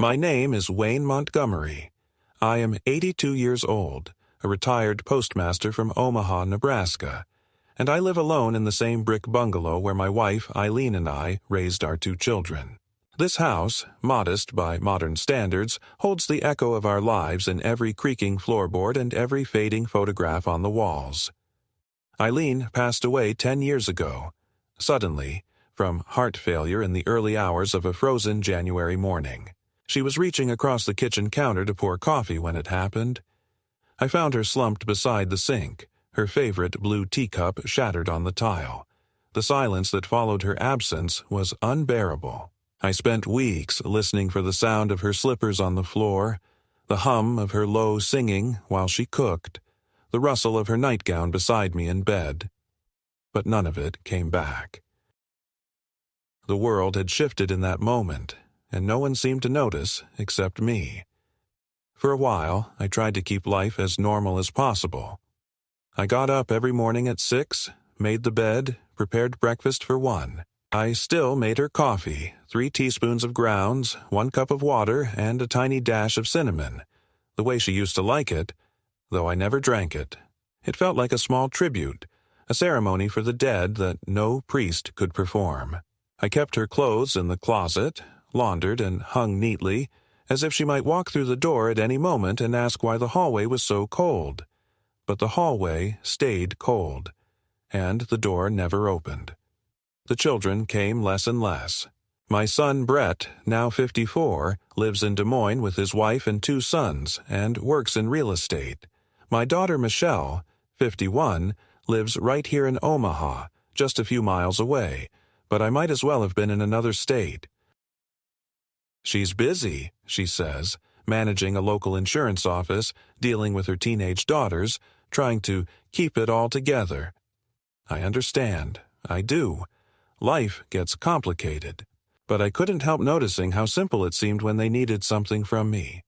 My name is Wayne Montgomery. I am 82 years old, a retired postmaster from Omaha, Nebraska, and I live alone in the same brick bungalow where my wife, Eileen, and I raised our 2 children. This house, modest by modern standards, holds the echo of our lives in every creaking floorboard and every fading photograph on the walls. Eileen passed away 10 years ago, suddenly, from heart failure in the early hours of a frozen January morning. She was reaching across the kitchen counter to pour coffee when it happened. I found her slumped beside the sink, her favorite blue teacup shattered on the tile. The silence that followed her absence was unbearable. I spent weeks listening for the sound of her slippers on the floor, the hum of her low singing while she cooked, the rustle of her nightgown beside me in bed. But none of it came back. The world had shifted in that moment, and no one seemed to notice except me. For a while, I tried to keep life as normal as possible. I got up every morning at 6, made the bed, prepared breakfast for 1. I still made her coffee, 3 teaspoons of grounds, 1 cup of water, and a tiny dash of cinnamon, the way she used to like it, though I never drank it. It felt like a small tribute, a ceremony for the dead that no priest could perform. I kept her clothes in the closet, laundered and hung neatly, as if she might walk through the door at any moment and ask why the hallway was so cold. But the hallway stayed cold, and the door never opened. The children came less and less. My son Brett, now 54, lives in Des Moines with his wife and 2 sons and works in real estate. My daughter Michelle, 51, lives right here in Omaha, just a few miles away, but I might as well have been in another state. She's busy, she says, managing a local insurance office, dealing with her teenage daughters, trying to keep it all together. I understand. I do. Life gets complicated. But I couldn't help noticing how simple it seemed when they needed something from me.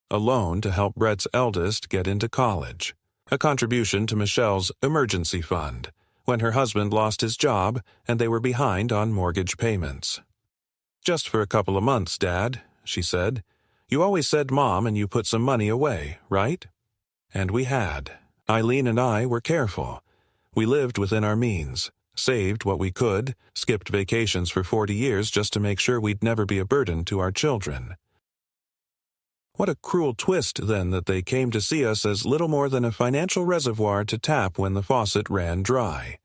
A loan to help Brett's eldest get into college. A contribution to Michelle's emergency fund, when her husband lost his job and they were behind on mortgage payments. "Just for a couple of months, Dad," she said. "You always said Mom and you put some money away, right?" And we had. Eileen and I were careful. We lived within our means, saved what we could, skipped vacations for 40 years just to make sure we'd never be a burden to our children. What a cruel twist, then, that they came to see us as little more than a financial reservoir to tap when the faucet ran dry.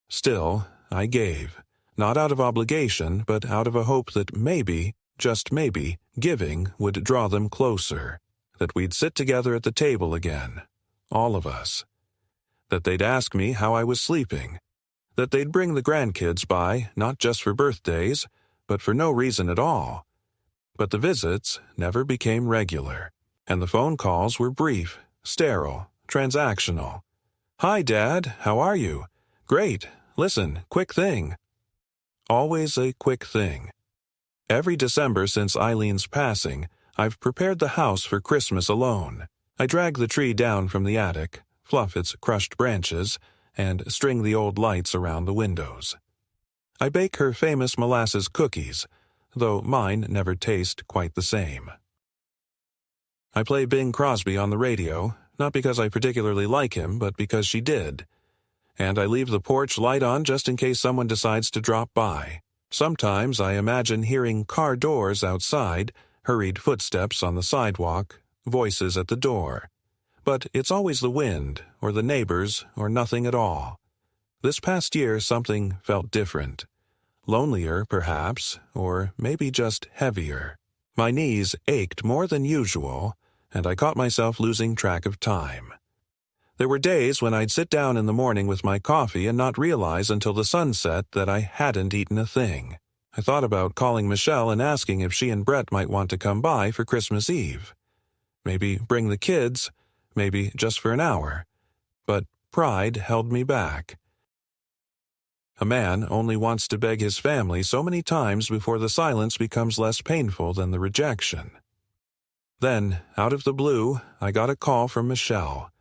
Still, I gave, not out of obligation, but out of a hope that maybe, just maybe, giving would draw them closer, that we'd sit together at the table again, all of us, that they'd ask me how I was sleeping, that they'd bring the grandkids by, not just for birthdays, but for no reason at all. But the visits never became regular, and the phone calls were brief, sterile, transactional. "Hi, Dad, how are you?" "Great. Listen, quick thing." Always a quick thing. Every December since Eileen's passing, I've prepared the house for Christmas alone. I drag the tree down from the attic, fluff its crushed branches, and string the old lights around the windows. I bake her famous molasses cookies, though mine never taste quite the same. I play Bing Crosby on the radio, not because I particularly like him, but because she did. And I leave the porch light on just in case someone decides to drop by. Sometimes I imagine hearing car doors outside, hurried footsteps on the sidewalk, voices at the door. But it's always the wind, or the neighbors, or nothing at all. This past year something felt different. Lonelier, perhaps, or maybe just heavier. My knees ached more than usual, and I caught myself losing track of time. There were days when I'd sit down in the morning with my coffee and not realize until the sun set that I hadn't eaten a thing. I thought about calling Michelle and asking if she and Brett might want to come by for Christmas Eve. Maybe bring the kids, maybe just for an hour. But pride held me back. A man only wants to beg his family so many times before the silence becomes less painful than the rejection. Then, out of the blue, I got a call from Michelle.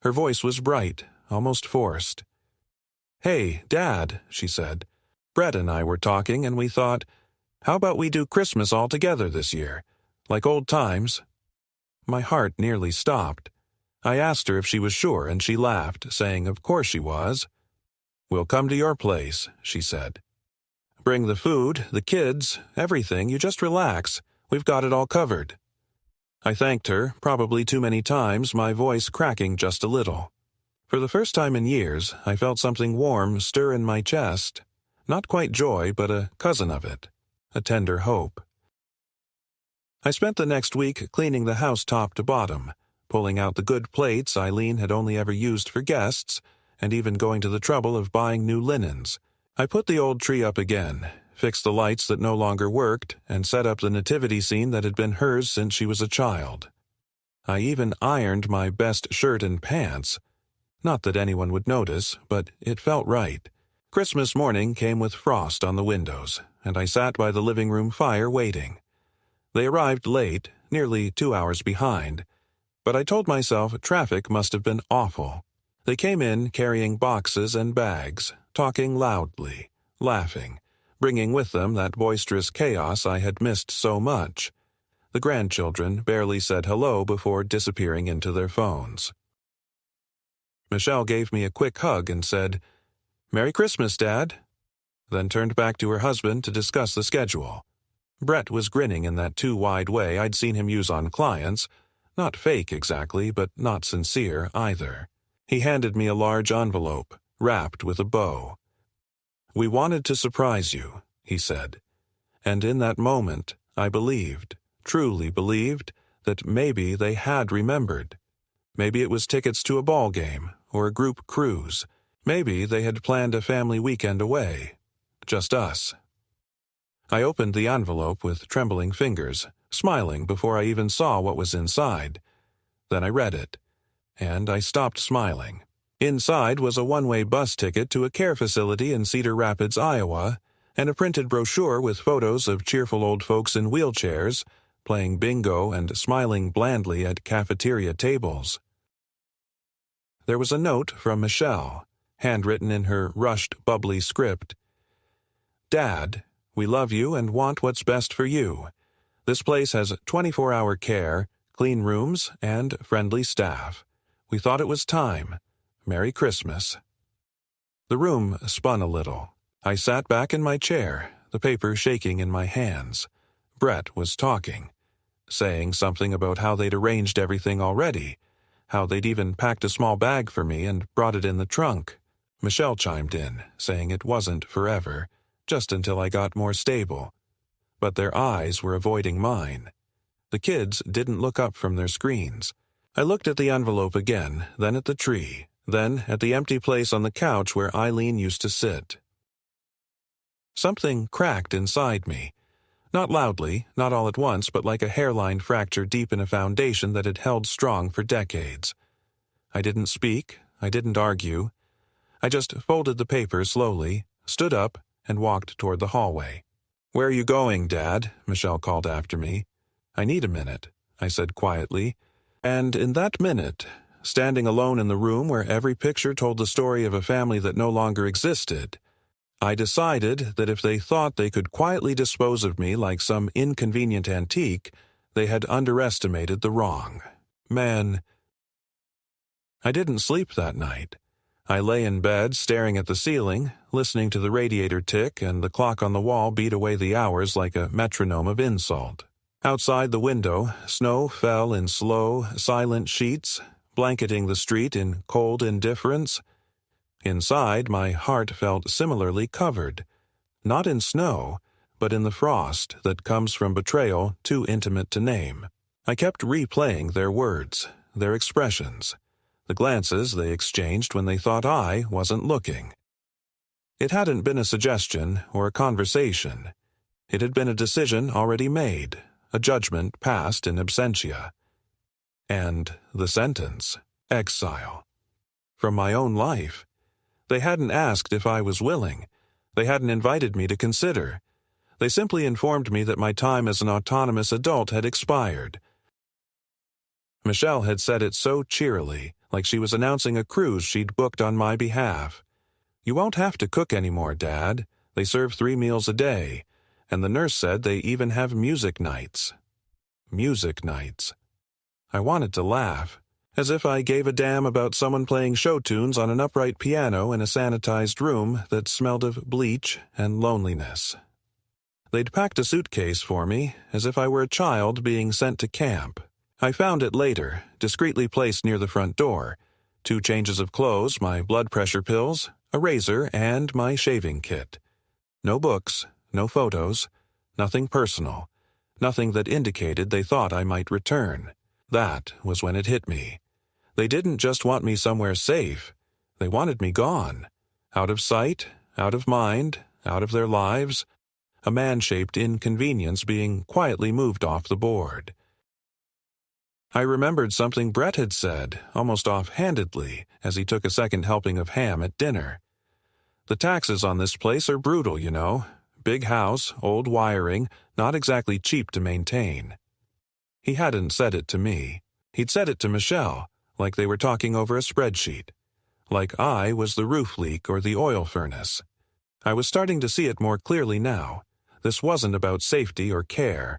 Her voice was bright, almost forced. "Hey, Dad," she said. "Brett and I were talking and we thought, how about we do Christmas all together this year? Like old times?" My heart nearly stopped. I asked her if she was sure, and she laughed, saying of course she was. "We'll come to your place," she said. "Bring the food, the kids, everything. You just relax. We've got it all covered." I thanked her, probably too many times, my voice cracking just a little. For the first time in years, I felt something warm stir in my chest. Not quite joy, but a cousin of it. A tender hope. I spent the next week cleaning the house top to bottom, pulling out the good plates Eileen had only ever used for guests, and even going to the trouble of buying new linens. I put the old tree up again, fixed the lights that no longer worked, and set up the nativity scene that had been hers since she was a child. I even ironed my best shirt and pants. Not that anyone would notice, but it felt right. Christmas morning came with frost on the windows, and I sat by the living room fire waiting. They arrived late, nearly 2 hours behind, but I told myself traffic must have been awful. They came in carrying boxes and bags, talking loudly, laughing, bringing with them that boisterous chaos I had missed so much. The grandchildren barely said hello before disappearing into their phones. Michelle gave me a quick hug and said, "Merry Christmas, Dad," then turned back to her husband to discuss the schedule. Brett was grinning in that too-wide way I'd seen him use on clients, not fake exactly, but not sincere either. He handed me a large envelope, wrapped with a bow. "We wanted to surprise you," he said. And in that moment, I believed, truly believed, that maybe they had remembered. Maybe it was tickets to a ball game or a group cruise. Maybe they had planned a family weekend away. Just us. I opened the envelope with trembling fingers, smiling before I even saw what was inside. Then I read it, and I stopped smiling. Inside was a one-way bus ticket to a care facility in Cedar Rapids, Iowa, and a printed brochure with photos of cheerful old folks in wheelchairs, playing bingo and smiling blandly at cafeteria tables. There was a note from Michelle, handwritten in her rushed, bubbly script. "Dad, we love you and want what's best for you. This place has 24-hour care, clean rooms, and friendly staff. We thought it was time. Merry Christmas." The room spun a little. I sat back in my chair, the paper shaking in my hands. Brett was talking, saying something about how they'd arranged everything already, how they'd even packed a small bag for me and brought it in the trunk. Michelle chimed in, saying it wasn't forever, just until I got more stable. But their eyes were avoiding mine. The kids didn't look up from their screens. I looked at the envelope again, then at the tree, then at the empty place on the couch where Eileen used to sit. Something cracked inside me. Not loudly, not all at once, but like a hairline fracture deep in a foundation that had held strong for decades. I didn't speak, I didn't argue. I just folded the paper slowly, stood up, and walked toward the hallway. "Where are you going, Dad?" Michelle called after me. "I need a minute," I said quietly. And in that minute, standing alone in the room where every picture told the story of a family that no longer existed, I decided that if they thought they could quietly dispose of me like some inconvenient antique, they had underestimated the wrong. Man, I didn't sleep that night. I lay in bed staring at the ceiling, listening to the radiator tick and the clock on the wall beat away the hours like a metronome of insult. Outside the window, snow fell in slow, silent sheets, blanketing the street in cold indifference. Inside, my heart felt similarly covered, not in snow, but in the frost that comes from betrayal too intimate to name. I kept replaying their words, their expressions, the glances they exchanged when they thought I wasn't looking. It hadn't been a suggestion or a conversation. It had been a decision already made, a judgment passed in absentia. And the sentence, exile. From my own life. They hadn't asked if I was willing. They hadn't invited me to consider. They simply informed me that my time as an autonomous adult had expired. Michelle had said it so cheerily, like she was announcing a cruise she'd booked on my behalf. "You won't have to cook anymore, Dad. They serve 3 meals a day, and the nurse said they even have music nights." music nights. I wanted to laugh, as if I gave a damn about someone playing show tunes on an upright piano in a sanitized room that smelled of bleach and loneliness. They'd packed a suitcase for me, as if I were a child being sent to camp. I found it later, discreetly placed near the front door. 2 changes of clothes, my blood pressure pills, a razor, and my shaving kit. No books, no photos, nothing personal, nothing that indicated they thought I might return. That was when it hit me. They didn't just want me somewhere safe. They wanted me gone. Out of sight, out of mind, out of their lives. A man-shaped inconvenience being quietly moved off the board. I remembered something Brett had said, almost offhandedly, as he took a second helping of ham at dinner. The taxes on this place are brutal, you know. Big house, old wiring, not exactly cheap to maintain. He hadn't said it to me. He'd said it to Michelle, like they were talking over a spreadsheet. Like I was the roof leak or the oil furnace. I was starting to see it more clearly now. This wasn't about safety or care.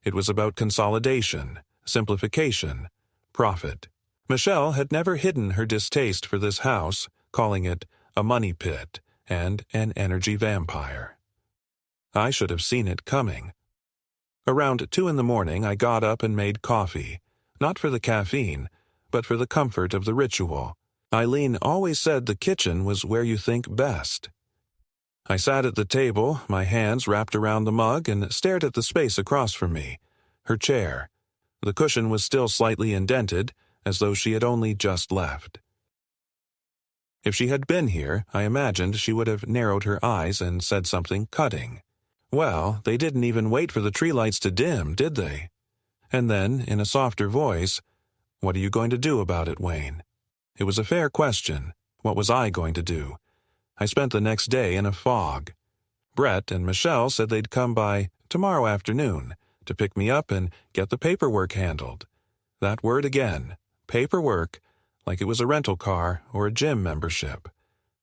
It was about consolidation, simplification, profit. Michelle had never hidden her distaste for this house, calling it a money pit and an energy vampire. I should have seen it coming. Around 2 a.m, I got up and made coffee, not for the caffeine, but for the comfort of the ritual. Eileen always said the kitchen was where you think best. I sat at the table, my hands wrapped around the mug, and stared at the space across from me, her chair. The cushion was still slightly indented, as though she had only just left. If she had been here, I imagined she would have narrowed her eyes and said something cutting. Well, they didn't even wait for the tree lights to dim, did they? And then, in a softer voice, "What are you going to do about it, Wayne?" It was a fair question. What was I going to do? I spent the next day in a fog. Brett and Michelle said they'd come by tomorrow afternoon to pick me up and get the paperwork handled. That word again, paperwork, like it was a rental car or a gym membership.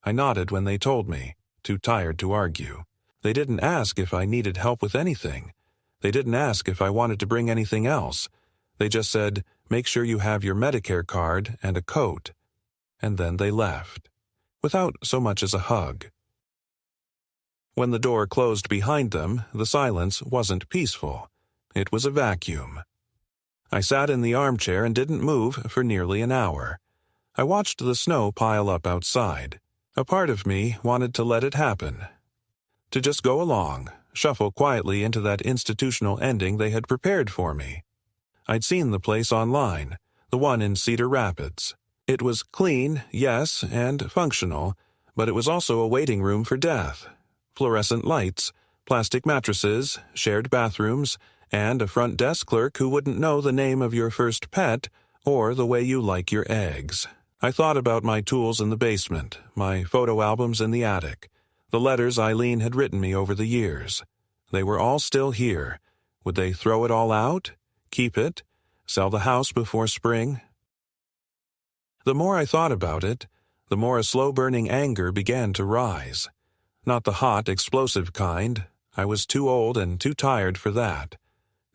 I nodded when they told me, too tired to argue. They didn't ask if I needed help with anything. They didn't ask if I wanted to bring anything else. They just said, "Make sure you have your Medicare card and a coat." And then they left, without so much as a hug. When the door closed behind them, the silence wasn't peaceful. It was a vacuum. I sat in the armchair and didn't move for nearly an hour. I watched the snow pile up outside. A part of me wanted to let it happen. To just go along, shuffle quietly into that institutional ending they had prepared for me. I'd seen the place online, the one in Cedar Rapids. It was clean, yes, and functional, but it was also a waiting room for death. Fluorescent lights, plastic mattresses, shared bathrooms, and a front desk clerk who wouldn't know the name of your first pet or the way you like your eggs. I thought about my tools in the basement, my photo albums in the attic, the letters Eileen had written me over the years. They were all still here. Would they throw it all out? Keep it? Sell the house before spring? The more I thought about it, the more a slow-burning anger began to rise. Not the hot, explosive kind. I was too old and too tired for that.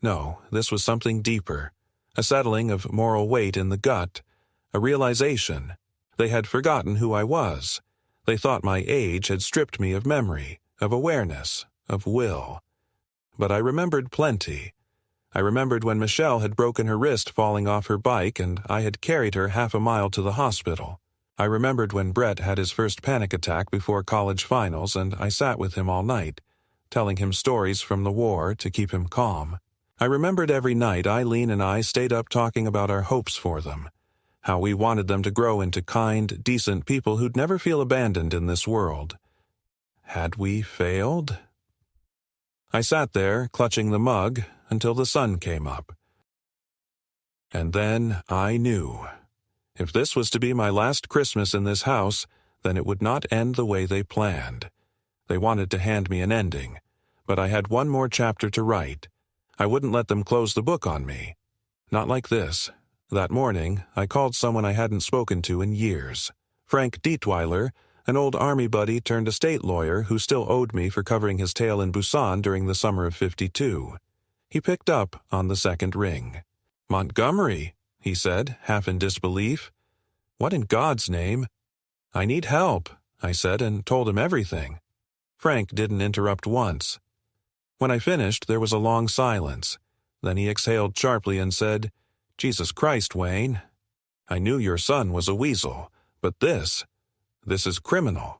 No, this was something deeper. A settling of moral weight in the gut. A realization. They had forgotten who I was. They thought my age had stripped me of memory, of awareness, of will. But I remembered plenty. I remembered when Michelle had broken her wrist falling off her bike and I had carried her half a mile to the hospital. I remembered when Brett had his first panic attack before college finals and I sat with him all night, telling him stories from the war to keep him calm. I remembered every night Eileen and I stayed up talking about our hopes for them, how we wanted them to grow into kind, decent people who'd never feel abandoned in this world. Had we failed? I sat there, clutching the mug, until the sun came up. And then I knew. If this was to be my last Christmas in this house, then it would not end the way they planned. They wanted to hand me an ending, but I had one more chapter to write. I wouldn't let them close the book on me. Not like this. That morning, I called someone I hadn't spoken to in years. Frank Dietweiler, an old army buddy turned estate lawyer who still owed me for covering his tail in Busan during the summer of '52. He picked up on the second ring. "Montgomery," he said, half in disbelief. "What in God's name?" "I need help," I said, and told him everything. Frank didn't interrupt once. When I finished, there was a long silence. Then he exhaled sharply and said, "Jesus Christ, Wayne. I knew your son was a weasel, but this is criminal."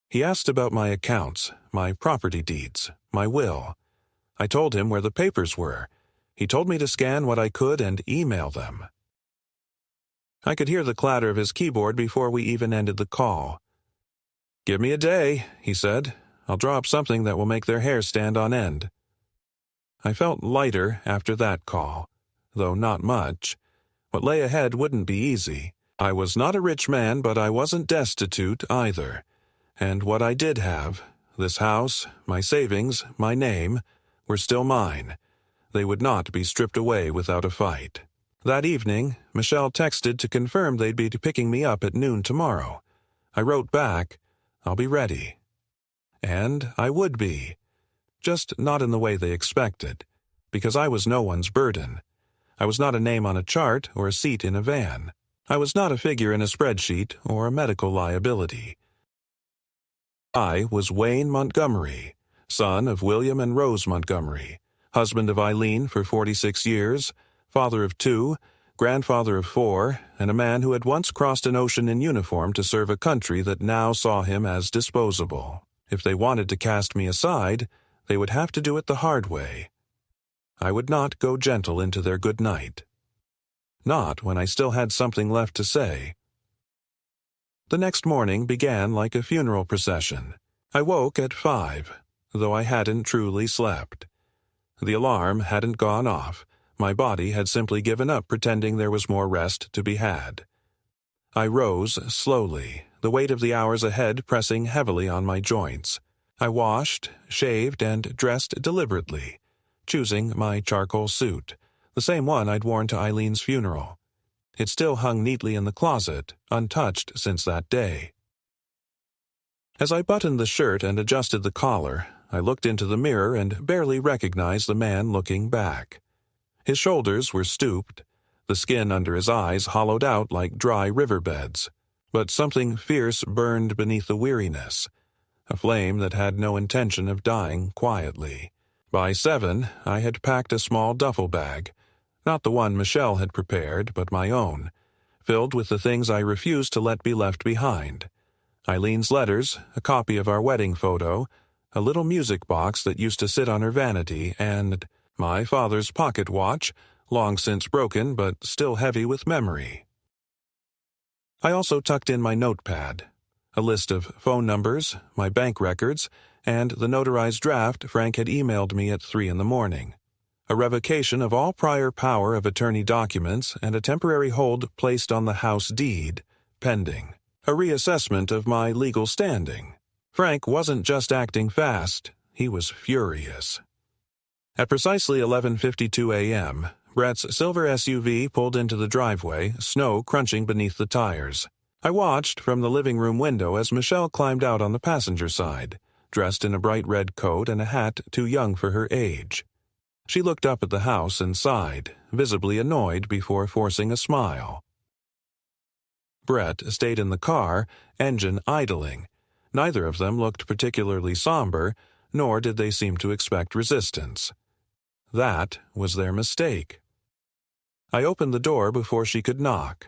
He asked about my accounts, my property deeds, my will. I told him where the papers were. He told me to scan what I could and email them. I could hear the clatter of his keyboard before we even ended the call. "Give me a day," he said. "I'll draw up something that will make their hair stand on end." I felt lighter after that call, though not much. What lay ahead wouldn't be easy. I was not a rich man, but I wasn't destitute either. And what I did have, this house, my savings, my name, were still mine. They would not be stripped away without a fight. That evening, Michelle texted to confirm they'd be picking me up at noon tomorrow. I wrote back, "I'll be ready." And I would be. Just not in the way they expected, because I was no one's burden. I was not a name on a chart or a seat in a van. I was not a figure in a spreadsheet or a medical liability. I was Wayne Montgomery, son of William and Rose Montgomery, husband of Eileen for 46 years, father of 2, grandfather of 4, and a man who had once crossed an ocean in uniform to serve a country that now saw him as disposable. If they wanted to cast me aside, they would have to do it the hard way. I would not go gentle into their good night. Not when I still had something left to say. The next morning began like a funeral procession. I woke at 5, though I hadn't truly slept. The alarm hadn't gone off. My body had simply given up pretending there was more rest to be had. I rose slowly, the weight of the hours ahead pressing heavily on my joints. I washed, shaved, and dressed deliberately, choosing my charcoal suit, the same one I'd worn to Eileen's funeral. It still hung neatly in the closet, untouched since that day. As I buttoned the shirt and adjusted the collar, I looked into the mirror and barely recognized the man looking back. His shoulders were stooped, the skin under his eyes hollowed out like dry riverbeds, but something fierce burned beneath the weariness, a flame that had no intention of dying quietly. By 7, I had packed a small duffel bag, not the one Michelle had prepared, but my own, filled with the things I refused to let be left behind. Eileen's letters, a copy of our wedding photo, a little music box that used to sit on her vanity, and my father's pocket watch, long since broken but still heavy with memory. I also tucked in my notepad, a list of phone numbers, my bank records, and the notarized draft Frank had emailed me at 3 in the morning. A revocation of all prior power of attorney documents and a temporary hold placed on the house deed, pending. A reassessment of my legal standing. Frank wasn't just acting fast, he was furious. At precisely 11:52 a.m., Brett's silver SUV pulled into the driveway, snow crunching beneath the tires. I watched from the living room window as Michelle climbed out on the passenger side, dressed in a bright red coat and a hat too young for her age. She looked up at the house and sighed, visibly annoyed before forcing a smile. Brett stayed in the car, engine idling. Neither of them looked particularly somber, nor did they seem to expect resistance. That was their mistake. I opened the door before she could knock.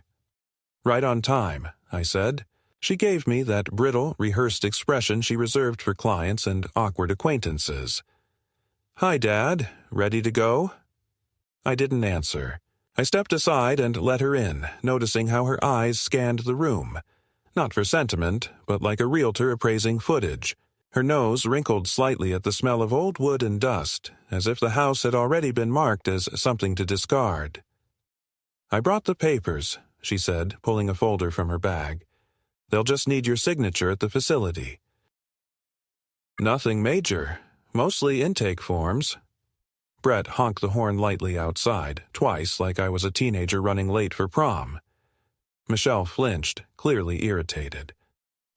"Right on time," I said. She gave me that brittle, rehearsed expression she reserved for clients and awkward acquaintances. "Hi, Dad. Ready to go?" I didn't answer. I stepped aside and let her in, noticing how her eyes scanned the room. Not for sentiment, but like a realtor appraising footage. Her nose wrinkled slightly at the smell of old wood and dust, as if the house had already been marked as something to discard. "I brought the papers," she said, pulling a folder from her bag. "They'll just need your signature at the facility." "Nothing major. Mostly intake forms." Brett honked the horn lightly outside, twice like I was a teenager running late for prom. Michelle flinched, clearly irritated.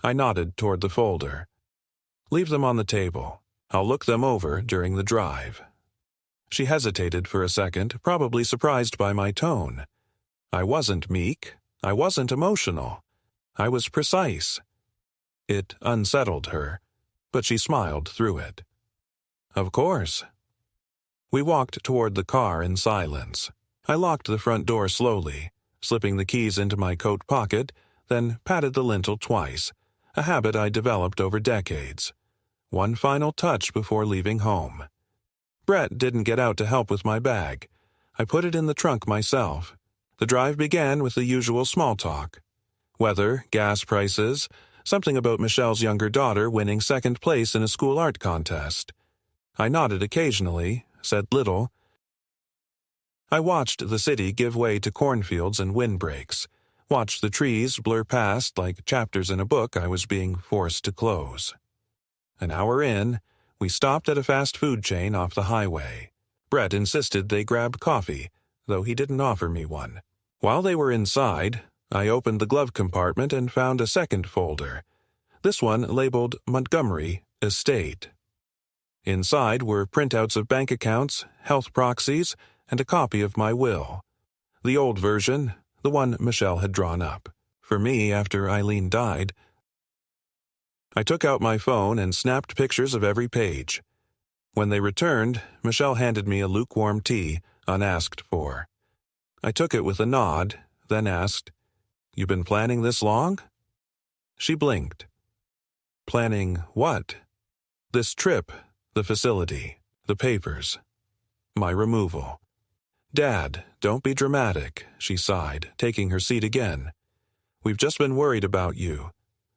I nodded toward the folder. "Leave them on the table. I'll look them over during the drive." She hesitated for a second, probably surprised by my tone. I wasn't meek. I wasn't emotional. I was precise. It unsettled her, but she smiled through it. Of course. We walked toward the car in silence. I locked the front door slowly, slipping the keys into my coat pocket, then patted the lintel twice, a habit I developed over decades. One final touch before leaving home. Brett didn't get out to help with my bag. I put it in the trunk myself. The drive began with the usual small talk. Weather, gas prices, something about Michelle's younger daughter winning second place in a school art contest. I nodded occasionally, said little. I watched the city give way to cornfields and windbreaks, watched the trees blur past like chapters in a book I was being forced to close. An hour in, we stopped at a fast food chain off the highway. Brett insisted they grab coffee, though he didn't offer me one. While they were inside, I opened the glove compartment and found a second folder, this one labeled Montgomery Estate. Inside were printouts of bank accounts, health proxies, and a copy of my will. The old version, the one Michelle had drawn up, for me after Eileen died. I took out my phone and snapped pictures of every page. When they returned, Michelle handed me a lukewarm tea, unasked for. I took it with a nod, then asked, "You been planning this long?" She blinked. Planning what? This trip, the facility, the papers, my removal. "Dad, don't be dramatic," she sighed, taking her seat again. "We've just been worried about you.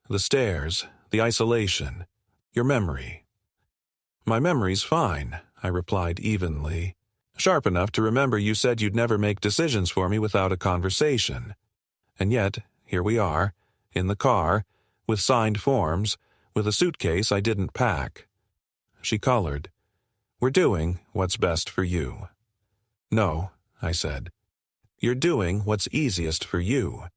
The stairs, the isolation, your memory." "My memory's fine," I replied evenly. "Sharp enough to remember you said you'd never make decisions for me without a conversation. And yet, here we are, in the car, with signed forms, with a suitcase I didn't pack." She colored. "We're doing what's best for you." "No," I said. "You're doing what's easiest for you."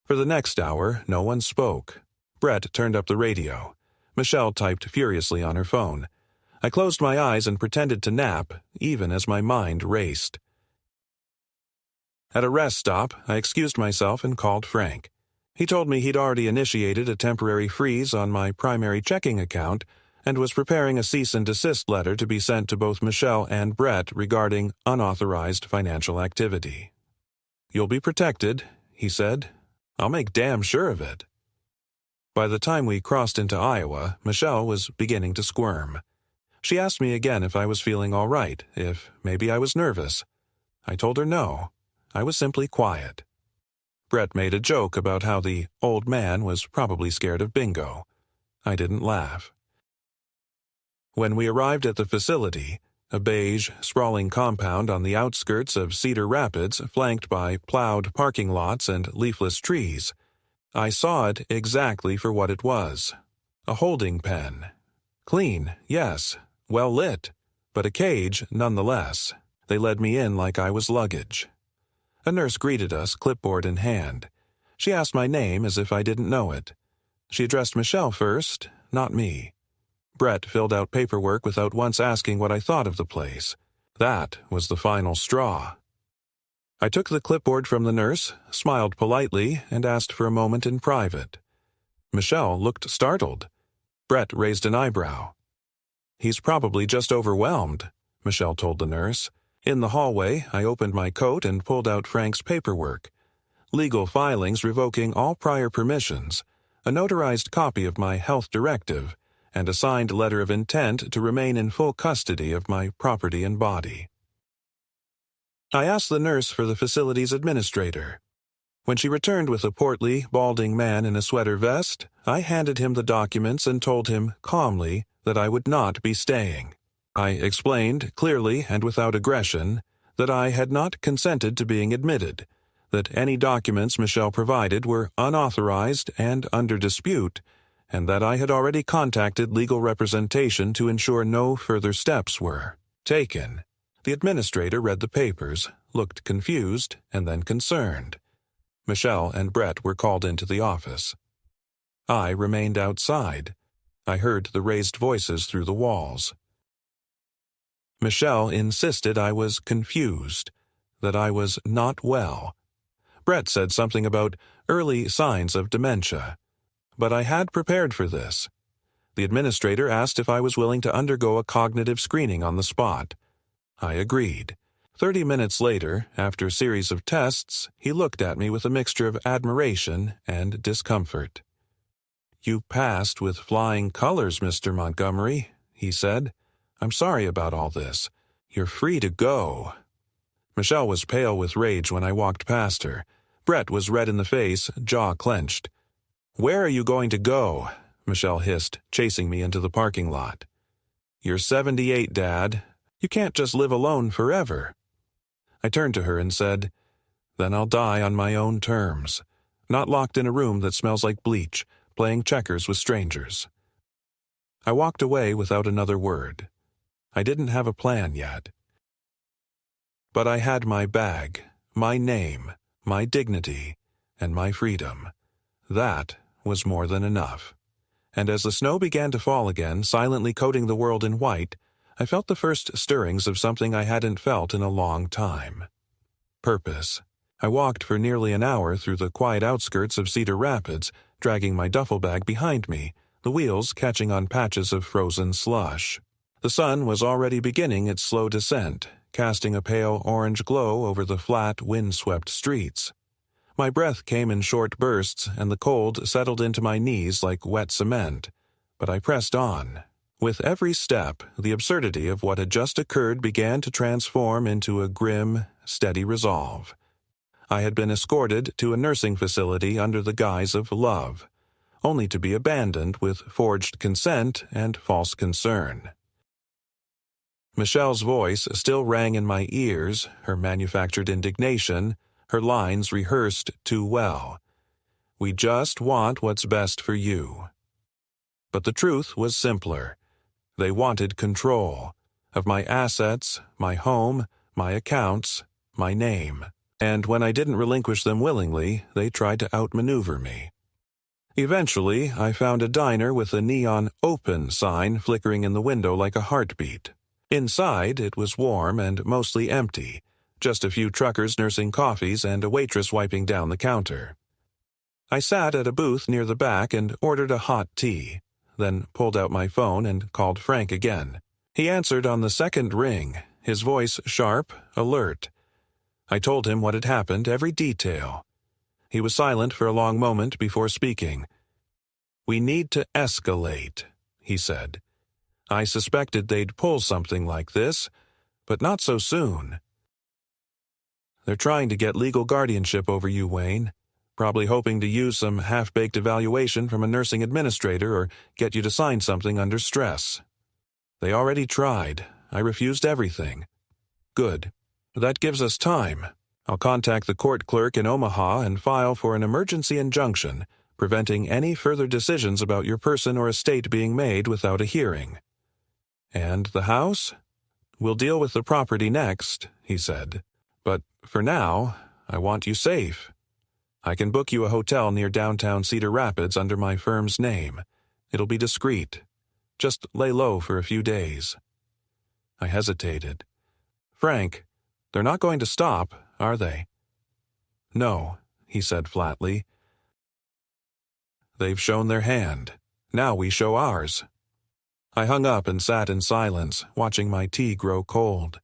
For the next hour, no one spoke. Brett turned up the radio. Michelle typed furiously on her phone. I closed my eyes and pretended to nap, even as my mind raced. At a rest stop, I excused myself and called Frank. He told me he'd already initiated a temporary freeze on my primary checking account and was preparing a cease and desist letter to be sent to both Michelle and Brett regarding unauthorized financial activity. "You'll be protected," he said. "I'll make damn sure of it." By the time we crossed into Iowa, Michelle was beginning to squirm. She asked me again if I was feeling all right, if maybe I was nervous. I told her no. I was simply quiet. Brett made a joke about how the old man was probably scared of bingo. I didn't laugh. When we arrived at the facility, a beige, sprawling compound on the outskirts of Cedar Rapids flanked by plowed parking lots and leafless trees, I saw it exactly for what it was. A holding pen. Clean, yes, well lit, but a cage nonetheless. They led me in like I was luggage. A nurse greeted us, clipboard in hand. She asked my name as if I didn't know it. She addressed Michelle first, not me. Brett filled out paperwork without once asking what I thought of the place. That was the final straw. I took the clipboard from the nurse, smiled politely, and asked for a moment in private. Michelle looked startled. Brett raised an eyebrow. "He's probably just overwhelmed," Michelle told the nurse. In the hallway, I opened my coat and pulled out Frank's paperwork. Legal filings revoking all prior permissions, a notarized copy of my health directive, and a signed letter of intent to remain in full custody of my property and body. I asked the nurse for the facility's administrator. When she returned with a portly, balding man in a sweater vest, I handed him the documents and told him, calmly, that I would not be staying. I explained, clearly and without aggression, that I had not consented to being admitted, that any documents Michelle provided were unauthorized and under dispute, and that I had already contacted legal representation to ensure no further steps were taken. The administrator read the papers, looked confused, and then concerned. Michelle and Brett were called into the office. I remained outside. I heard the raised voices through the walls. Michelle insisted I was confused, that I was not well. Brett said something about early signs of dementia. But I had prepared for this. The administrator asked if I was willing to undergo a cognitive screening on the spot. I agreed. 30 minutes later, after a series of tests, he looked at me with a mixture of admiration and discomfort. "You passed with flying colors, Mr. Montgomery," he said. "I'm sorry about all this. You're free to go." Michelle was pale with rage when I walked past her. Brett was red in the face, jaw clenched. "Where are you going to go?" Michelle hissed, chasing me into the parking lot. "You're 78, Dad. You can't just live alone forever." I turned to her and said, "Then I'll die on my own terms, not locked in a room that smells like bleach, playing checkers with strangers." I walked away without another word. I didn't have a plan yet. But I had my bag, my name, my dignity, and my freedom. That was more than enough. And as the snow began to fall again, silently coating the world in white, I felt the first stirrings of something I hadn't felt in a long time. Purpose. I walked for nearly an hour through the quiet outskirts of Cedar Rapids, dragging my duffel bag behind me, the wheels catching on patches of frozen slush. The sun was already beginning its slow descent, casting a pale orange glow over the flat, wind-swept streets. My breath came in short bursts, and the cold settled into my knees like wet cement, but I pressed on. With every step, the absurdity of what had just occurred began to transform into a grim, steady resolve. I had been escorted to a nursing facility under the guise of love, only to be abandoned with forged consent and false concern. Michelle's voice still rang in my ears, her manufactured indignation, her lines rehearsed too well. "We just want what's best for you." But the truth was simpler. They wanted control of my assets, my home, my accounts, my name. And when I didn't relinquish them willingly, they tried to outmaneuver me. Eventually, I found a diner with a neon "open" sign flickering in the window like a heartbeat. Inside, it was warm and mostly empty, just a few truckers nursing coffees and a waitress wiping down the counter. I sat at a booth near the back and ordered a hot tea, then pulled out my phone and called Frank again. He answered on the second ring, his voice sharp, alert. I told him what had happened, every detail. He was silent for a long moment before speaking. "We need to escalate," he said. "I suspected they'd pull something like this, but not so soon. They're trying to get legal guardianship over you, Wayne, probably hoping to use some half-baked evaluation from a nursing administrator or get you to sign something under stress. They already tried. I refused everything." "Good. That gives us time. I'll contact the court clerk in Omaha and file for an emergency injunction, preventing any further decisions about your person or estate being made without a hearing." "And the house? We'll deal with the property next," he said. "But for now, I want you safe. I can book you a hotel near downtown Cedar Rapids under my firm's name. It'll be discreet. Just lay low for a few days." I hesitated. "Frank, they're not going to stop, are they?" "No," he said flatly. "They've shown their hand. Now we show ours." I hung up and sat in silence, watching my tea grow cold.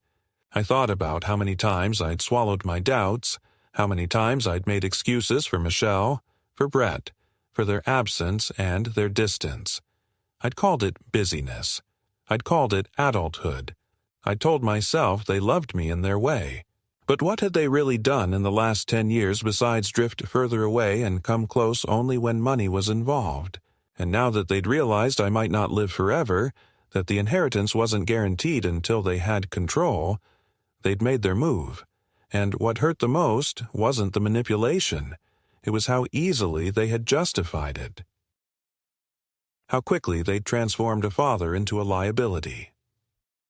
I thought about how many times I'd swallowed my doubts, how many times I'd made excuses for Michelle, for Brett, for their absence and their distance. I'd called it busyness. I'd called it adulthood. I'd told myself they loved me in their way. But what had they really done in the last 10 years besides drift further away and come close only when money was involved? And now that they'd realized I might not live forever, that the inheritance wasn't guaranteed until they had control, they'd made their move. And what hurt the most wasn't the manipulation. It was how easily they had justified it. How quickly they'd transformed a father into a liability.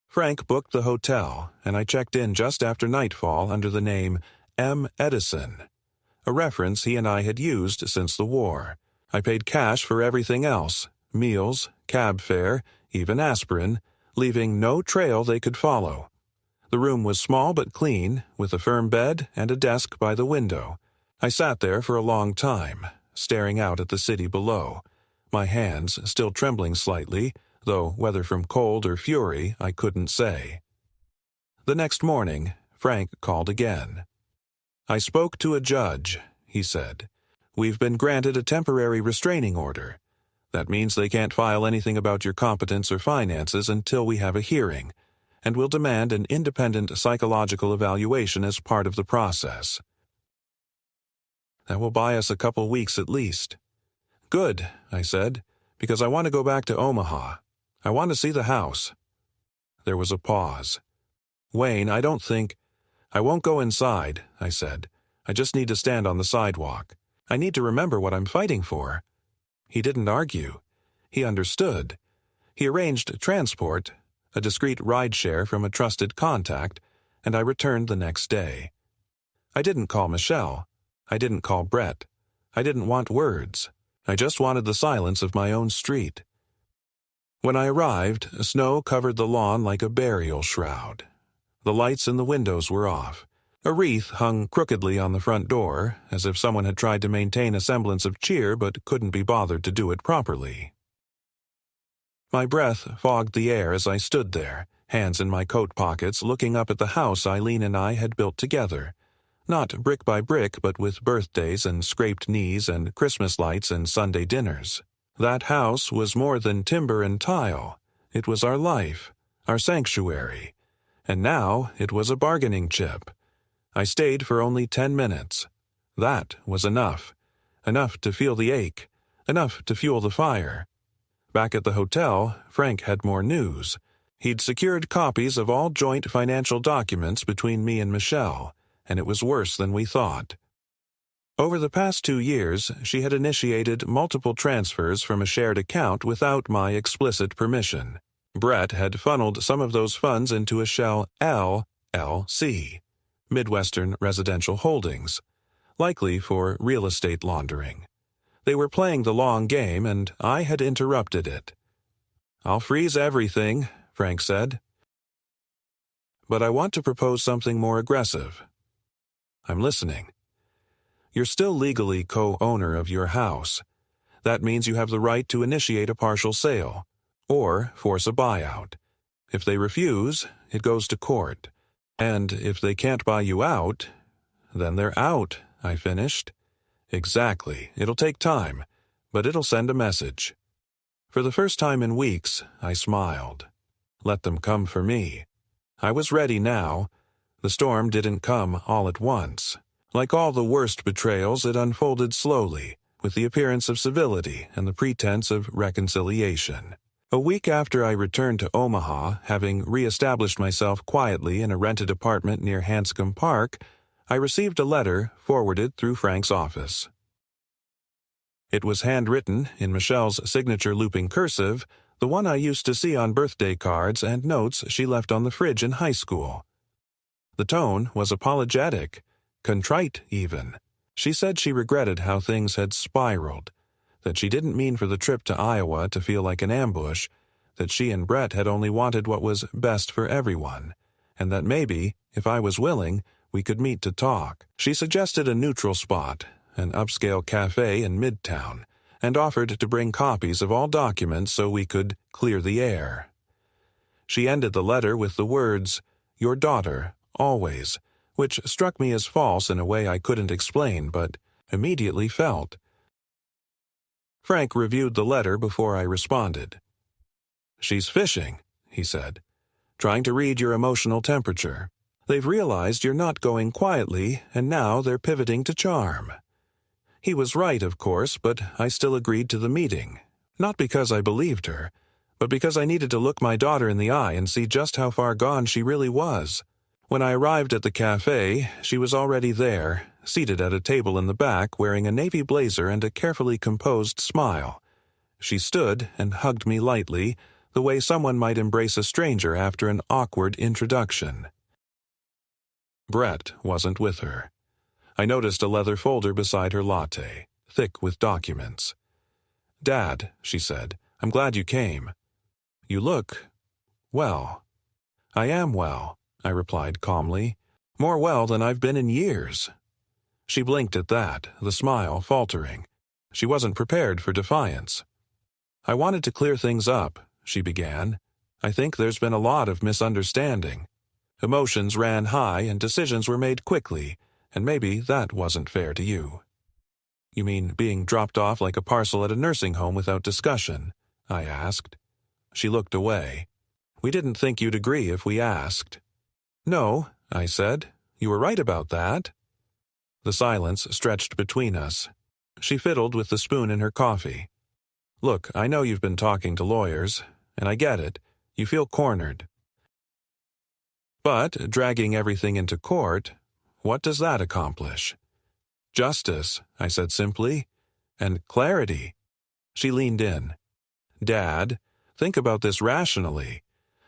Frank booked the hotel, and I checked in just after nightfall under the name M. Edison, a reference he and I had used since the war. I paid cash for everything else, meals, cab fare, even aspirin, leaving no trail they could follow. The room was small but clean, with a firm bed and a desk by the window. I sat there for a long time, staring out at the city below, my hands still trembling slightly, though whether from cold or fury I couldn't say. The next morning, Frank called again. "I spoke to a judge," he said. "We've been granted a temporary restraining order. That means they can't file anything about your competence or finances until we have a hearing, and we'll demand an independent psychological evaluation as part of the process. That will buy us a couple weeks at least." "Good," I said, "because I want to go back to Omaha. I want to see the house." There was a pause. "Wayne, I won't go inside," I said. "I just need to stand on the sidewalk. I need to remember what I'm fighting for." He didn't argue. He understood. He arranged transport, a discreet ride-share from a trusted contact, and I returned the next day. I didn't call Michelle. I didn't call Brett. I didn't want words. I just wanted the silence of my own street. When I arrived, snow covered the lawn like a burial shroud. The lights in the windows were off. A wreath hung crookedly on the front door, as if someone had tried to maintain a semblance of cheer but couldn't be bothered to do it properly. My breath fogged the air as I stood there, hands in my coat pockets, looking up at the house Eileen and I had built together. Not brick by brick, but with birthdays and scraped knees and Christmas lights and Sunday dinners. That house was more than timber and tile. It was our life, our sanctuary. And now it was a bargaining chip. I stayed for only 10 minutes. That was enough. Enough to feel the ache. Enough to fuel the fire. Back at the hotel, Frank had more news. He'd secured copies of all joint financial documents between me and Michelle, and it was worse than we thought. Over the past 2 years, she had initiated multiple transfers from a shared account without my explicit permission. Brett had funneled some of those funds into a shell LLC, Midwestern Residential Holdings, likely for real estate laundering. They were playing the long game, and I had interrupted it. "I'll freeze everything," Frank said. "But I want to propose something more aggressive." "I'm listening." "You're still legally co-owner of your house. That means you have the right to initiate a partial sale, or force a buyout. If they refuse, it goes to court. And if they can't buy you out, then they're out," I finished. "Exactly. It'll take time, but it'll send a message." For the first time in weeks, I smiled. Let them come for me. I was ready now. The storm didn't come all at once. Like all the worst betrayals, it unfolded slowly, with the appearance of civility and the pretense of reconciliation. A week after I returned to Omaha, having re-established myself quietly in a rented apartment near Hanscom Park, I received a letter forwarded through Frank's office. It was handwritten in Michelle's signature looping cursive, the one I used to see on birthday cards and notes she left on the fridge in high school. The tone was apologetic, contrite even. She said she regretted how things had spiraled, that she didn't mean for the trip to Iowa to feel like an ambush, that she and Brett had only wanted what was best for everyone, and that maybe, if I was willing, we could meet to talk. She suggested a neutral spot, an upscale cafe in Midtown, and offered to bring copies of all documents so we could clear the air. She ended the letter with the words, "Your daughter, always," which struck me as false in a way I couldn't explain but immediately felt. Frank reviewed the letter before I responded. "She's fishing," he said, "trying to read your emotional temperature. They've realized you're not going quietly, and now they're pivoting to charm." He was right, of course, but I still agreed to the meeting. Not because I believed her, but because I needed to look my daughter in the eye and see just how far gone she really was. When I arrived at the cafe, she was already there, seated at a table in the back, wearing a navy blazer and a carefully composed smile. She stood and hugged me lightly, the way someone might embrace a stranger after an awkward introduction. Brett wasn't with her. I noticed a leather folder beside her latte, thick with documents. "Dad," she said, "I'm glad you came. You look Well. I am well, I replied calmly. More well than I've been in years. She blinked at that, the smile faltering. She wasn't prepared for defiance. I wanted to clear things up, she began. I think there's been a lot of misunderstanding. Emotions ran high and decisions were made quickly, and maybe that wasn't fair to you. You mean being dropped off like a parcel at a nursing home without discussion? I asked. She looked away. We didn't think you'd agree if we asked. No, I said. You were right about that. The silence stretched between us. She fiddled with the spoon in her coffee. Look, I know you've been talking to lawyers, and I get it. You feel cornered. But dragging everything into court, what does that accomplish? Justice, I said simply, and clarity. She leaned in. Dad, think about this rationally.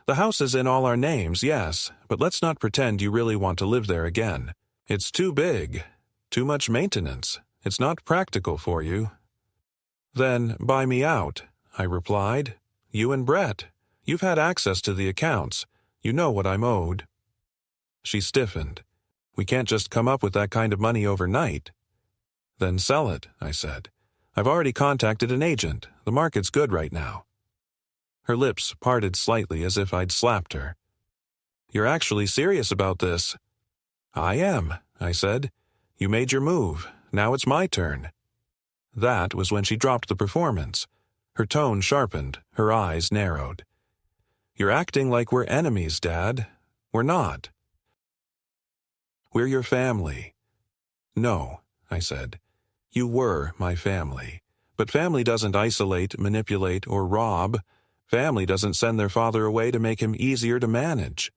The house is in all our names, yes, but let's not pretend you really want to live there again. It's too big, too much maintenance. It's not practical for you. Then buy me out, I replied. You and Brett. You've had access to the accounts. You know what I'm owed. She stiffened. We can't just come up with that kind of money overnight. Then sell it, I said. I've already contacted an agent. The market's good right now. Her lips parted slightly as if I'd slapped her. You're actually serious about this? I am, I said. You made your move. Now it's my turn. That was when she dropped the performance. Her tone sharpened, her eyes narrowed. You're acting like we're enemies, Dad. We're not. We're your family. No, I said. You were my family. But family doesn't isolate, manipulate, or rob. Family doesn't send their father away to make him easier to manage.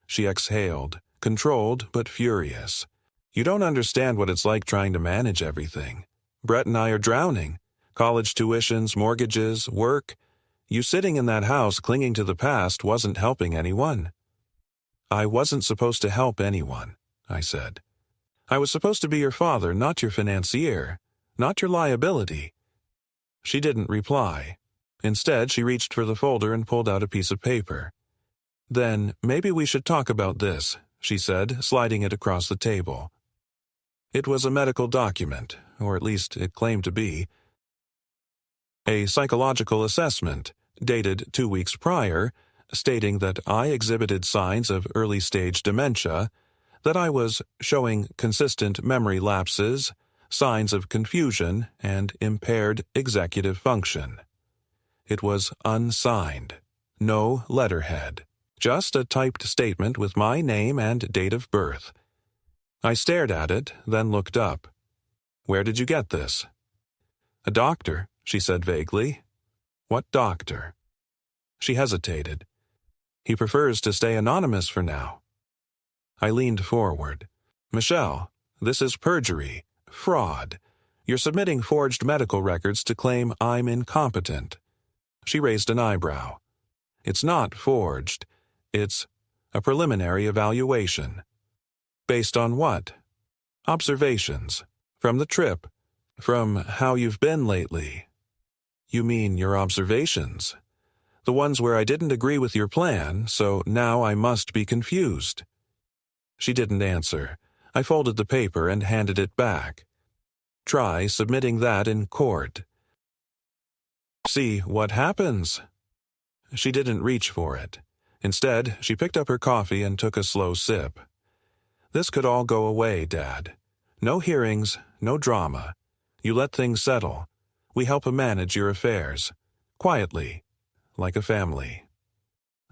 She exhaled, controlled but furious. You don't understand what it's like trying to manage everything. Brett and I are drowning. College tuitions, mortgages, work. You sitting in that house clinging to the past wasn't helping anyone. I wasn't supposed to help anyone, I said. I was supposed to be your father, not your financier, not your liability. She didn't reply. Instead, she reached for the folder and pulled out a piece of paper. Then, maybe we should talk about this, she said, sliding it across the table. It was a medical document, or at least it claimed to be. A psychological assessment, dated 2 weeks prior, stating that I exhibited signs of early-stage dementia, that I was showing consistent memory lapses, signs of confusion, and impaired executive function. It was unsigned, no letterhead, just a typed statement with my name and date of birth. I stared at it, then looked up. Where did you get this? A doctor, she said vaguely. What doctor? She hesitated. He prefers to stay anonymous for now. I leaned forward. Michelle, this is perjury, fraud. You're submitting forged medical records to claim I'm incompetent. She raised an eyebrow. It's not forged. It's a preliminary evaluation. Based on what? Observations. From the trip. From how you've been lately. You mean your observations? The ones where I didn't agree with your plan, so now I must be confused. She didn't answer. I folded the paper and handed it back. Try submitting that in court. See what happens. She didn't reach for it. Instead, she picked up her coffee and took a slow sip. This could all go away, Dad. No hearings, no drama. You let things settle. We help manage your affairs. Quietly. Like a family.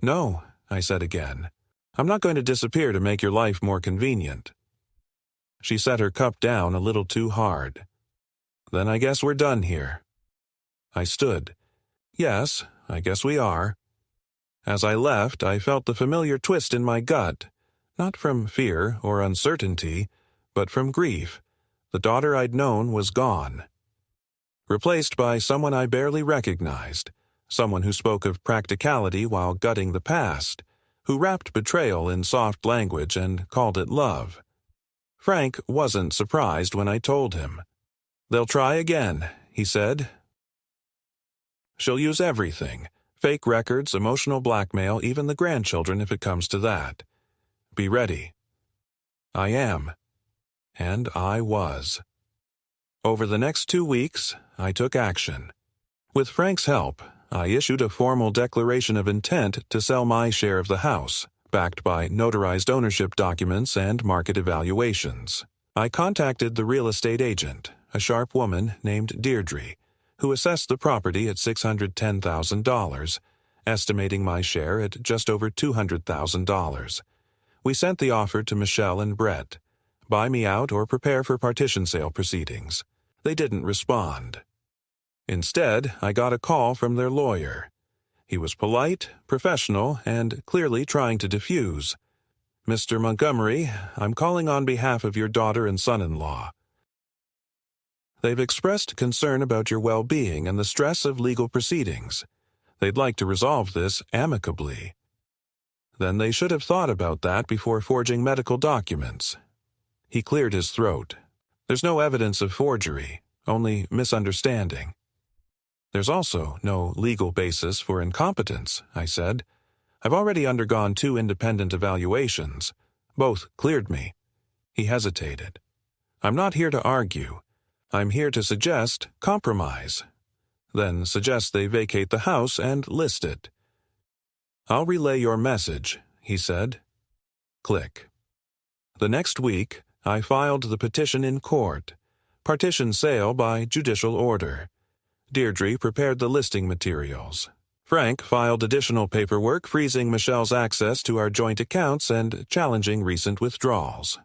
No, I said again. I'm not going to disappear to make your life more convenient. She set her cup down a little too hard. Then I guess we're done here. I stood. Yes, I guess we are. As I left, I felt the familiar twist in my gut, not from fear or uncertainty, but from grief. The daughter I'd known was gone. Replaced by someone I barely recognized, someone who spoke of practicality while gutting the past, who wrapped betrayal in soft language and called it love. Frank wasn't surprised when I told him. They'll try again, he said. She'll use everything, Fake records, emotional blackmail, even the grandchildren if it comes to that. Be ready. I am. And I was. Over the next 2 weeks, I took action. With Frank's help, I issued a formal declaration of intent to sell my share of the house, backed by notarized ownership documents and market evaluations. I contacted the real estate agent, a sharp woman named Deirdre, who assessed the property at $610,000, estimating my share at just over $200,000. We sent the offer to Michelle and Brett. Buy me out or prepare for partition sale proceedings. They didn't respond. Instead, I got a call from their lawyer. He was polite, professional, and clearly trying to diffuse. "Mr. Montgomery, I'm calling on behalf of your daughter and son-in-law. They've expressed concern about your well-being and the stress of legal proceedings. They'd like to resolve this amicably." Then they should have thought about that before forging medical documents. He cleared his throat. "There's no evidence of forgery, only misunderstanding." "There's also no legal basis for incompetence," I said. "I've already undergone 2 independent evaluations. Both cleared me." He hesitated. "I'm not here to argue. I'm here to suggest compromise. Then suggest they vacate the house and list it." "I'll relay your message," he said. Click. The next week, I filed the petition in court. Partition sale by judicial order. Deirdre prepared the listing materials. Frank filed additional paperwork freezing Michelle's access to our joint accounts and challenging recent withdrawals.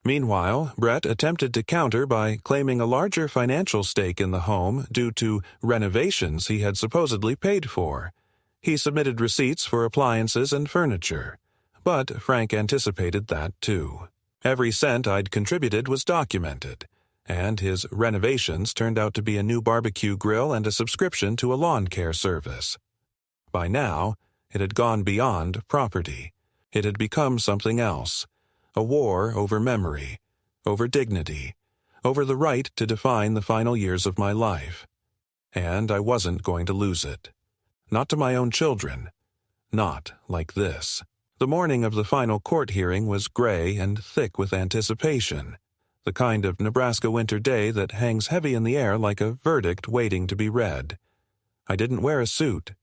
Meanwhile, Brett attempted to counter by claiming a larger financial stake in the home due to renovations he had supposedly paid for. He submitted receipts for appliances and furniture, but Frank anticipated that too. Every cent I'd contributed was documented, and his renovations turned out to be a new barbecue grill and a subscription to a lawn care service. By now, it had gone beyond property. It had become something else, a war over memory, over dignity, over the right to define the final years of my life. And I wasn't going to lose it. Not to my own children. Not like this. The morning of the final court hearing was gray and thick with anticipation, the kind of Nebraska winter day that hangs heavy in the air like a verdict waiting to be read. I didn't wear a suit.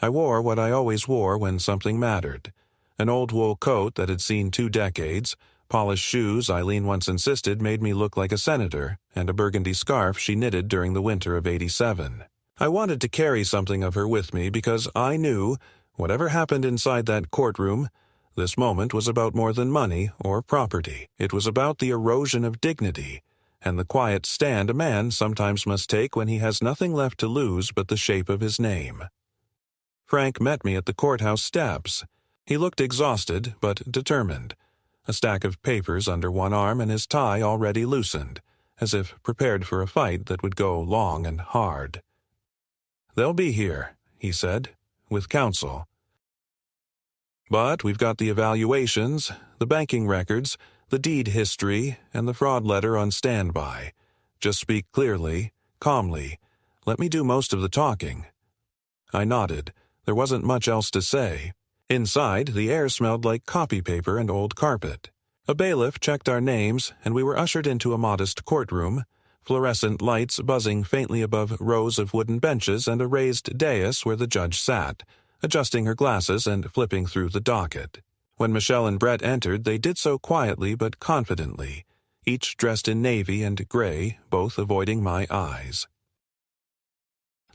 I wore what I always wore when something mattered, an old wool coat that had seen 2 decades, polished shoes Eileen once insisted made me look like a senator, and a burgundy scarf she knitted during the winter of '87. I wanted to carry something of her with me because I knew, whatever happened inside that courtroom, this moment was about more than money or property. It was about the erosion of dignity, and the quiet stand a man sometimes must take when he has nothing left to lose but the shape of his name. Frank met me at the courthouse steps. He looked exhausted but determined, a stack of papers under one arm and his tie already loosened, as if prepared for a fight that would go long and hard. "They'll be here," he said, "with counsel. But we've got the evaluations, the banking records, the deed history, and the fraud letter on standby. Just speak clearly, calmly. Let me do most of the talking." I nodded. There wasn't much else to say. Inside, the air smelled like copy paper and old carpet. A bailiff checked our names, and we were ushered into a modest courtroom, fluorescent lights buzzing faintly above rows of wooden benches and a raised dais where the judge sat, adjusting her glasses and flipping through the docket. When Michelle and Brett entered, they did so quietly but confidently, each dressed in navy and gray, both avoiding my eyes.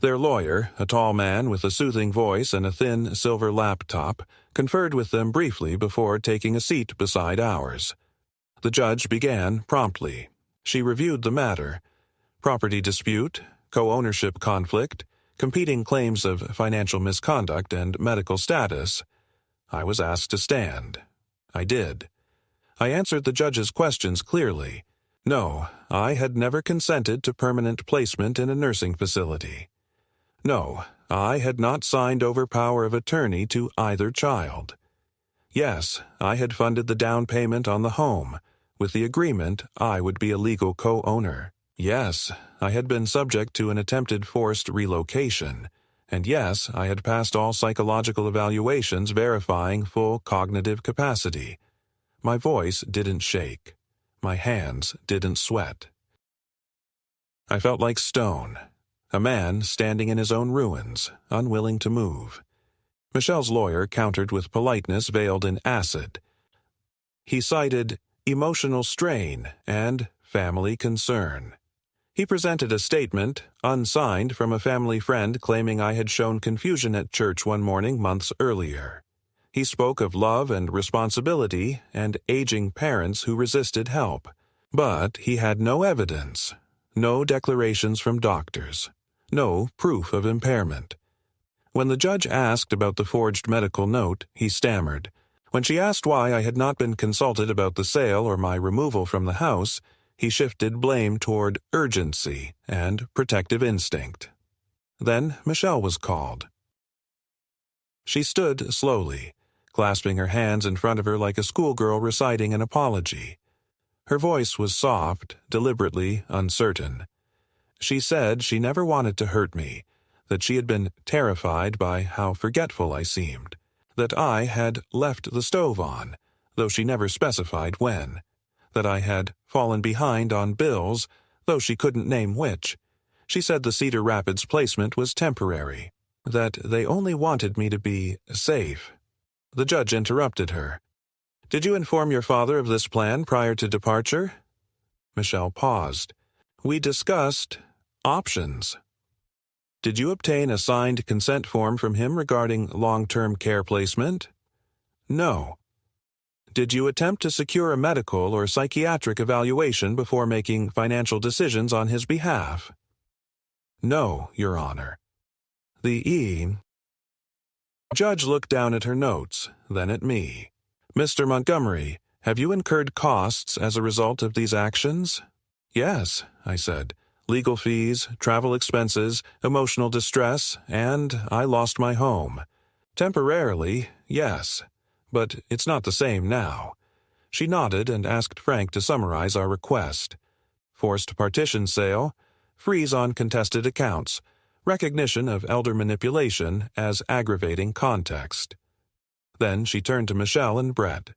Their lawyer, a tall man with a soothing voice and a thin silver laptop, conferred with them briefly before taking a seat beside ours. The judge began promptly. She reviewed the matter: property dispute, co-ownership conflict, competing claims of financial misconduct, and medical status. I was asked to stand. I did. I answered the judge's questions clearly. No, I had never consented to permanent placement in a nursing facility. No, I had not signed over power of attorney to either child. Yes, I had funded the down payment on the home, with the agreement I would be a legal co-owner. Yes, I had been subject to an attempted forced relocation, and yes, I had passed all psychological evaluations verifying full cognitive capacity. My voice didn't shake. My hands didn't sweat. I felt like stone, a man standing in his own ruins, unwilling to move. Michelle's lawyer countered with politeness veiled in acid. He cited emotional strain and family concern. He presented a statement, unsigned, from a family friend claiming I had shown confusion at church one morning months earlier. He spoke of love and responsibility and aging parents who resisted help. But he had no evidence, no declarations from doctors, no proof of impairment. When the judge asked about the forged medical note, he stammered. When she asked why I had not been consulted about the sale or my removal from the house, he shifted blame toward urgency and protective instinct. Then Michelle was called. She stood slowly, clasping her hands in front of her like a schoolgirl reciting an apology. Her voice was soft, deliberately uncertain. She said she never wanted to hurt me, that she had been terrified by how forgetful I seemed, that I had left the stove on, though she never specified when, that I had fallen behind on bills, though she couldn't name which. She said the Cedar Rapids placement was temporary, that they only wanted me to be safe. The judge interrupted her. "Did you inform your father of this plan prior to departure?" Michelle paused. "We discussed options." "Did you obtain a signed consent form from him regarding long-term care placement?" "No." "Did you attempt to secure a medical or psychiatric evaluation before making financial decisions on his behalf?" "No, Your Honor." The judge looked down at her notes, then at me. "Mr. Montgomery, have you incurred costs as a result of these actions?" "Yes," I said. "Legal fees, travel expenses, emotional distress, and I lost my home. Temporarily, yes, but it's not the same now." She nodded and asked Frank to summarize our request. Forced partition sale, freeze on contested accounts, recognition of elder manipulation as aggravating context. Then she turned to Michelle and Brett.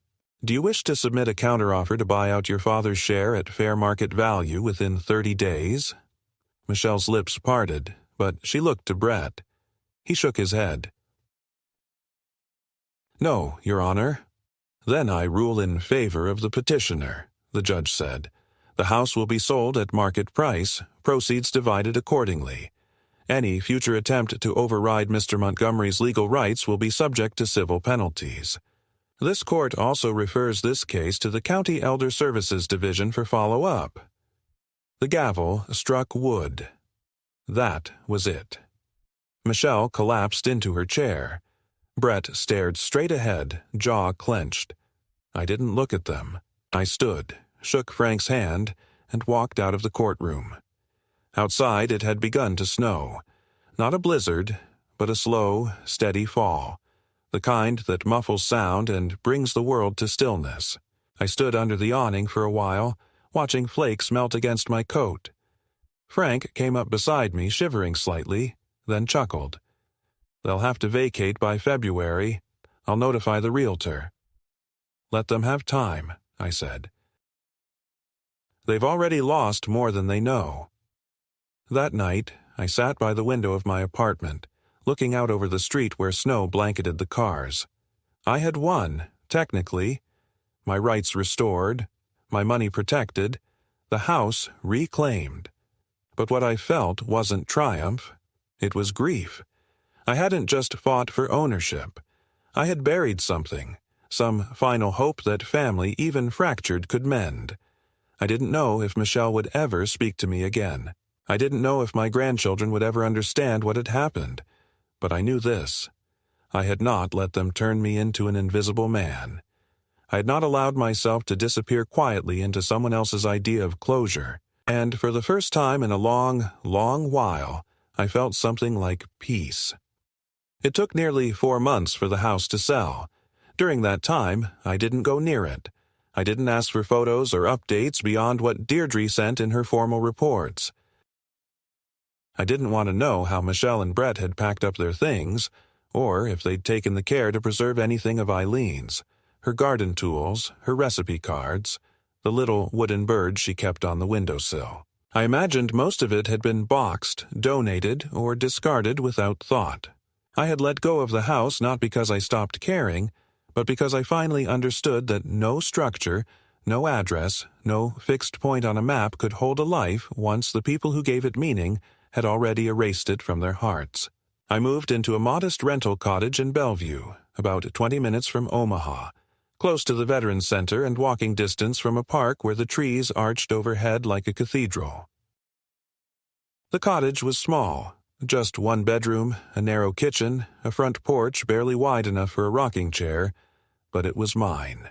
"Do you wish to submit a counteroffer to buy out your father's share at fair market value within 30 days? Michelle's lips parted, but she looked to Brett. He shook his head. "No, Your Honor." "Then I rule in favor of the petitioner," the judge said. "The house will be sold at market price, proceeds divided accordingly. Any future attempt to override Mr. Montgomery's legal rights will be subject to civil penalties. This court also refers this case to the County Elder Services Division for follow-up." The gavel struck wood. That was it. Michelle collapsed into her chair. Brett stared straight ahead, jaw clenched. I didn't look at them. I stood, shook Frank's hand, and walked out of the courtroom. Outside it had begun to snow. Not a blizzard, but a slow, steady fall. The kind that muffles sound and brings the world to stillness. I stood under the awning for a while, watching flakes melt against my coat. Frank came up beside me, shivering slightly, then chuckled. "They'll have to vacate by February. I'll notify the realtor." "Let them have time," I said. "They've already lost more than they know." That night, I sat by the window of my apartment, looking out over the street where snow blanketed the cars. I had won, technically. My rights restored, my money protected, the house reclaimed. But what I felt wasn't triumph. It was grief. I hadn't just fought for ownership. I had buried something, some final hope that family, even fractured, could mend. I didn't know if Michelle would ever speak to me again. I didn't know if my grandchildren would ever understand what had happened. But I knew this. I had not let them turn me into an invisible man. I had not allowed myself to disappear quietly into someone else's idea of closure. And for the first time in a long, long while, I felt something like peace. It took nearly 4 months for the house to sell. During that time, I didn't go near it. I didn't ask for photos or updates beyond what Deirdre sent in her formal reports. I didn't want to know how Michelle and Brett had packed up their things, or if they'd taken the care to preserve anything of Eileen's, her garden tools, her recipe cards, the little wooden bird she kept on the windowsill. I imagined most of it had been boxed, donated, or discarded without thought. I had let go of the house not because I stopped caring, but because I finally understood that no structure, no address, no fixed point on a map could hold a life once the people who gave it meaning had already erased it from their hearts. I moved into a modest rental cottage in Bellevue, about 20 minutes from Omaha, close to the Veterans Center and walking distance from a park where the trees arched overhead like a cathedral. The cottage was small, just one bedroom, a narrow kitchen, a front porch barely wide enough for a rocking chair, but it was mine.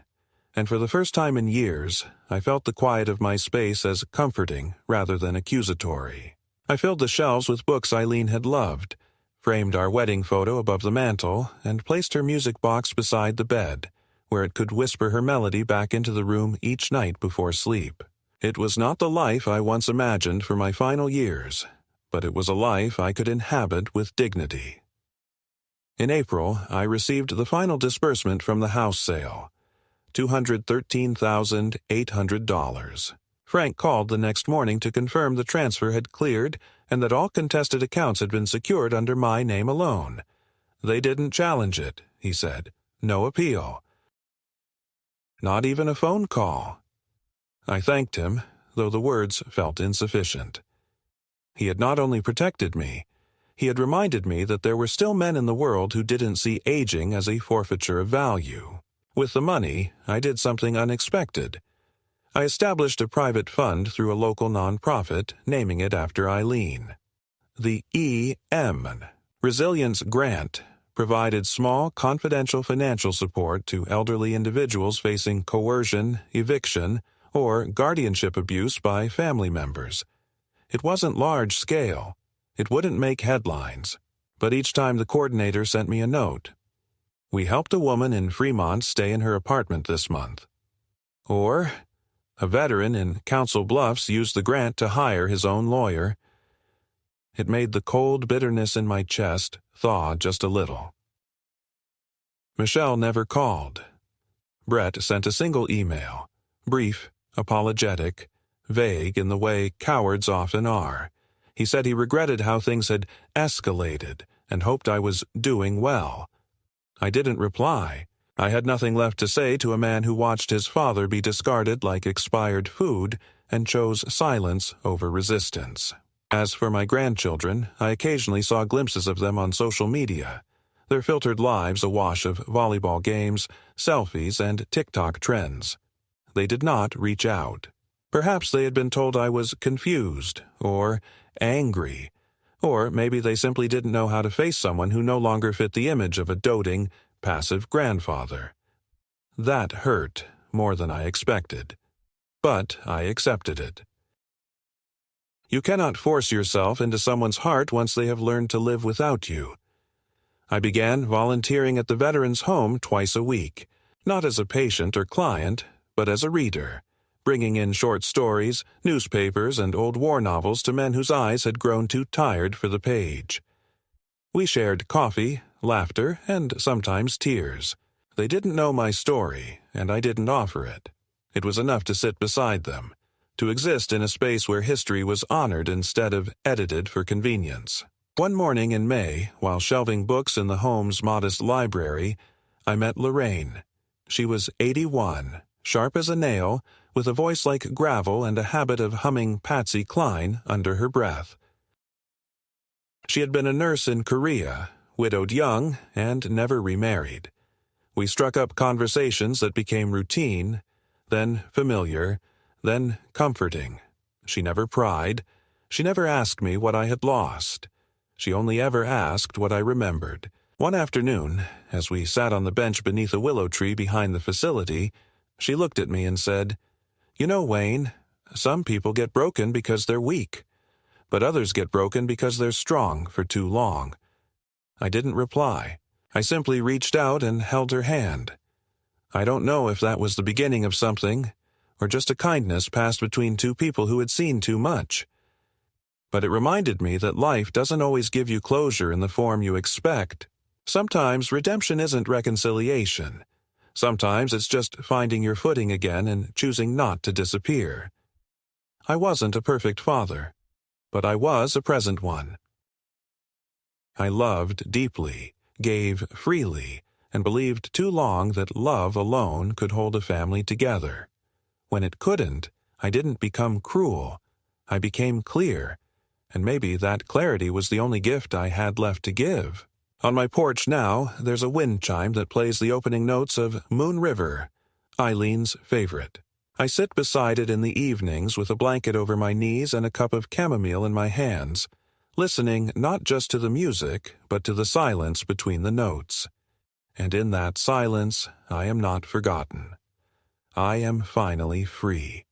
And for the first time in years, I felt the quiet of my space as comforting rather than accusatory. I filled the shelves with books Eileen had loved, framed our wedding photo above the mantel, and placed her music box beside the bed, where it could whisper her melody back into the room each night before sleep. It was not the life I once imagined for my final years, but it was a life I could inhabit with dignity. In April, I received the final disbursement from the house sale, $213,800. Frank called the next morning to confirm the transfer had cleared and that all contested accounts had been secured under my name alone. They didn't challenge it, he said. No appeal. Not even a phone call. I thanked him, though the words felt insufficient. He had not only protected me, he had reminded me that there were still men in the world who didn't see aging as a forfeiture of value. With the money, I did something unexpected. I established a private fund through a local nonprofit, naming it after Eileen. The EM, Resilience Grant, provided small, confidential financial support to elderly individuals facing coercion, eviction, or guardianship abuse by family members. It wasn't large-scale. It wouldn't make headlines. But each time the coordinator sent me a note. We helped a woman in Fremont stay in her apartment this month. Or, a veteran in Council Bluffs used the grant to hire his own lawyer. It made the cold bitterness in my chest thaw just a little. Michelle never called. Brett sent a single email, brief, apologetic, vague in the way cowards often are. He said he regretted how things had escalated and hoped I was doing well. I didn't reply. I had nothing left to say to a man who watched his father be discarded like expired food and chose silence over resistance. As for my grandchildren, I occasionally saw glimpses of them on social media, their filtered lives awash of volleyball games, selfies, and TikTok trends. They did not reach out. Perhaps they had been told I was confused or angry, or maybe they simply didn't know how to face someone who no longer fit the image of a doting, passive grandfather. That hurt more than I expected, but I accepted it. You cannot force yourself into someone's heart once they have learned to live without you. I began volunteering at the Veterans Home twice a week, not as a patient or client, but as a reader, bringing in short stories, newspapers, and old war novels to men whose eyes had grown too tired for the page. We shared coffee, laughter, and sometimes tears. They didn't know my story, and I didn't offer it. It was enough to sit beside them, to exist in a space where history was honored instead of edited for convenience. One morning in May, while shelving books in the home's modest library, I met Lorraine. She was 81, sharp as a nail, with a voice like gravel and a habit of humming Patsy Cline under her breath. She had been a nurse in Korea, widowed young, and never remarried. We struck up conversations that became routine, then familiar, then comforting. She never pried. She never asked me what I had lost. She only ever asked what I remembered. One afternoon, as we sat on the bench beneath a willow tree behind the facility, she looked at me and said, "You know, Wayne, some people get broken because they're weak, but others get broken because they're strong for too long." I didn't reply. I simply reached out and held her hand. I don't know if that was the beginning of something, or just a kindness passed between two people who had seen too much. But it reminded me that life doesn't always give you closure in the form you expect. Sometimes redemption isn't reconciliation. Sometimes it's just finding your footing again and choosing not to disappear. I wasn't a perfect father, but I was a present one. I loved deeply, gave freely, and believed too long that love alone could hold a family together. When it couldn't, I didn't become cruel. I became clear, and maybe that clarity was the only gift I had left to give. On my porch now, there's a wind chime that plays the opening notes of Moon River, Eileen's favorite. I sit beside it in the evenings with a blanket over my knees and a cup of chamomile in my hands, listening not just to the music, but to the silence between the notes. And in that silence, I am not forgotten. I am finally free.